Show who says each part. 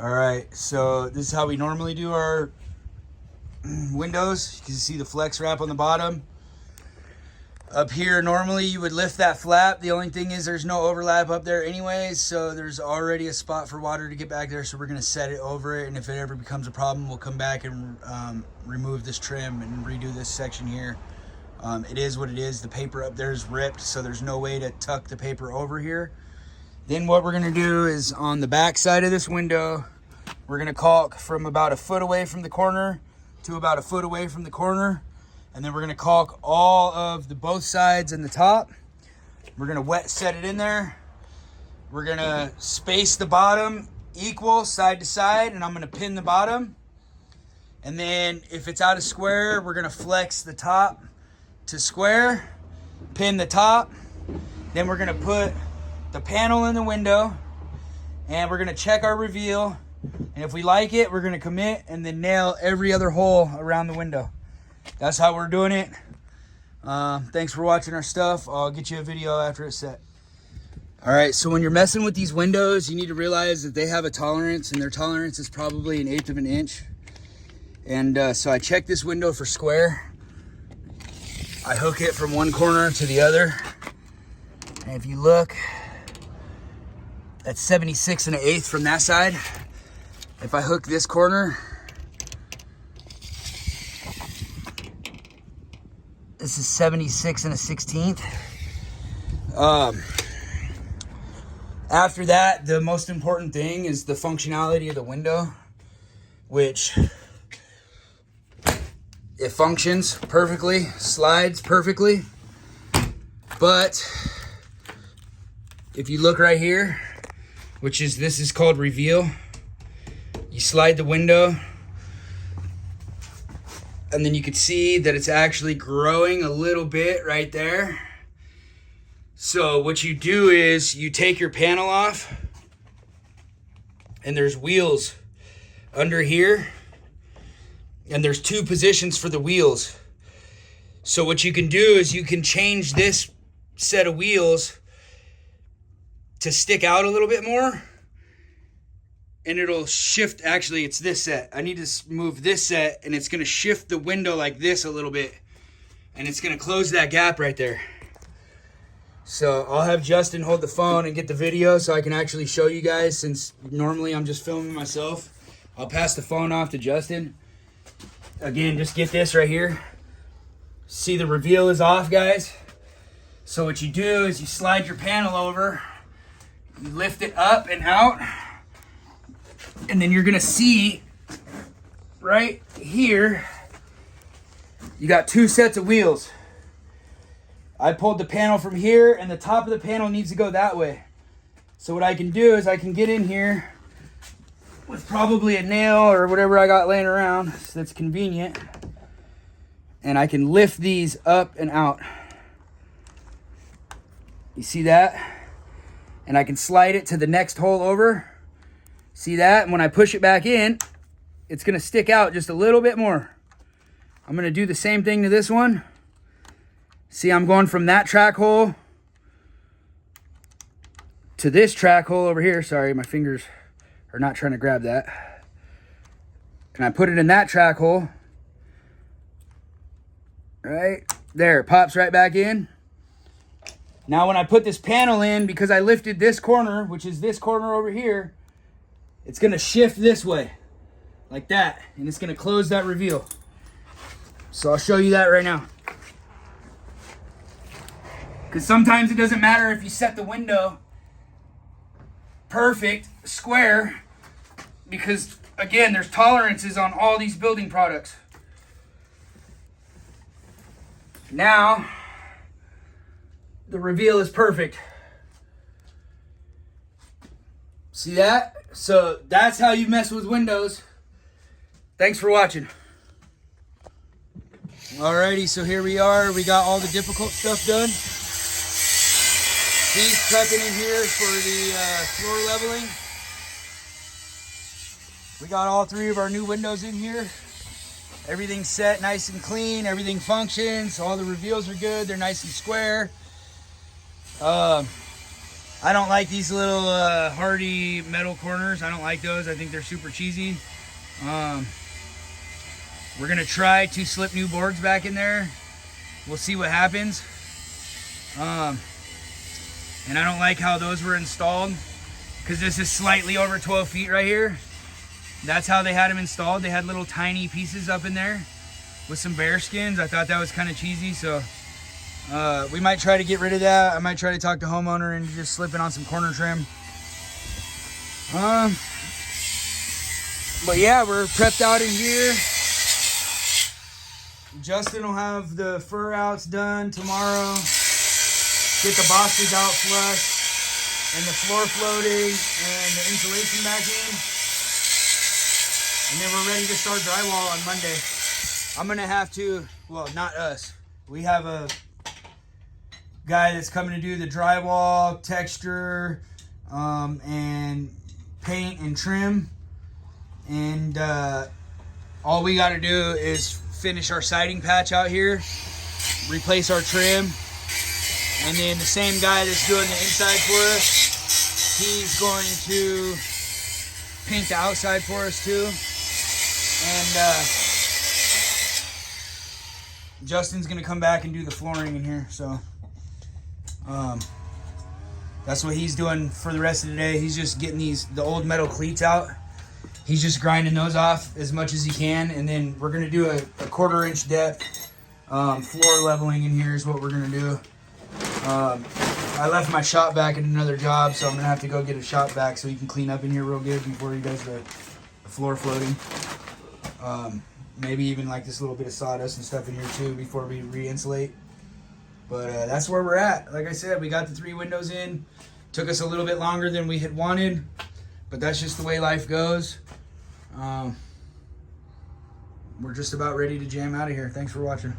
Speaker 1: All right, so this is how we normally do our windows. You can see the flex wrap on the bottom. Up here, normally you would lift that flap. The only thing is there's no overlap up there anyways, so there's already a spot for water to get back there, so we're gonna set it over it, and if it ever becomes a problem, we'll come back and remove this trim and redo this section here. It is what it is. The paper up there is ripped, so there's no way to tuck the paper over here. Then what we're gonna do is on the back side of this window, we're gonna caulk from about a foot away from the corner to about a foot away from the corner. And then we're gonna caulk all of the both sides and the top. We're gonna wet set it in there. We're gonna space the bottom equal side to side, and I'm gonna pin the bottom. And then if it's out of square, we're gonna flex the top to square, pin the top. Then we're gonna put the panel in the window, and we're gonna check our reveal. And if we like it, we're gonna commit and then nail every other hole around the window. That's how we're doing it. Thanks for watching our stuff. I'll get you a video after it's set. All right, so when you're messing with these windows, you need to realize that they have a tolerance, and their tolerance is probably 1/8 of an inch. And so I check this window for square. I hook it from one corner to the other. And if you look, that's 76 1/8 from that side. If I hook this corner, this is 76 1/16. After that, the most important thing is the functionality of the window, which it functions perfectly, slides perfectly. But if you look right here, this is called reveal. You slide the window, and then you can see that it's actually growing a little bit right there. So what you do is you take your panel off, and there's wheels under here, and there's 2 positions for the wheels. So what you can do is you can change this set of wheels to stick out a little bit more, and it'll shift. Actually, it's this set. I need to move this set, and it's gonna shift the window like this a little bit, and it's gonna close that gap right there. So I'll have Justin hold the phone and get the video so I can actually show you guys, since normally I'm just filming myself. I'll pass the phone off to Justin. Again, just get this right here. See, the reveal is off, guys. So what you do is you slide your panel over, you lift it up and out, and then you're gonna see right here, you got 2 sets of wheels. I pulled the panel from here, and the top of the panel needs to go that way. So what I can do is I can get in here with probably a nail or whatever I got laying around that's convenient, and I can lift these up and out. You see that? And I can slide it to the next hole over. See that? And when I push it back in, it's gonna stick out just a little bit more. I'm gonna do the same thing to this one. See, I'm going from that track hole to this track hole over here. Sorry, my fingers are not trying to grab that. And I put it in that track hole. Right there, it pops right back in. Now when I put this panel in, because I lifted this corner, which is this corner over here, it's gonna shift this way, like that, and it's gonna close that reveal. So I'll show you that right now. Because sometimes it doesn't matter if you set the window perfect, square, because again, there's tolerances on all these building products. Now, the reveal is perfect. See that? So that's how you mess with windows. Thanks for watching. Alrighty, so here we are. We got all the difficult stuff done. He's prepping in here for the floor leveling. We got all 3 of our new windows in here. Everything's set nice and clean. Everything functions. All the reveals are good. They're nice and square. I don't like these little hardy metal corners. I don't like those. I think they're super cheesy. We're gonna try to slip new boards back in there. We'll see what happens. And I don't like how those were installed, because this is slightly over 12 feet right here. That's how they had them installed. They had little tiny pieces up in there with some bear skins. I thought that was kind of cheesy, so we might try to get rid of that. I might try to talk to homeowner and just slip it on some corner trim. But yeah, we're prepped out in here. Justin will have the fur outs done tomorrow. Get the boxes out flushed and the floor floating and the insulation back in. And then we're ready to start drywall on Monday. I'm gonna have to, well, not us. We have a guy that's coming to do the drywall, texture, and paint and trim. And all we gotta do is finish our siding patch out here, replace our trim, and then the same guy that's doing the inside for us, he's going to paint the outside for us too. And Justin's gonna come back and do the flooring in here. So that's what he's doing for the rest of the day. He's just getting the old metal cleats out. He's just grinding those off as much as he can, and then we're gonna do a 1/4 inch depth floor leveling in here is what we're gonna do. I left my shop vac at another job, so I'm gonna have to go get a shop vac so he can clean up in here real good before he does the floor floating. Maybe even like this little bit of sawdust and stuff in here too before we re-insulate. But that's where we're at. Like I said, we got the 3 windows in. Took us a little bit longer than we had wanted, but that's just the way life goes. We're just about ready to jam out of here. Thanks for watching.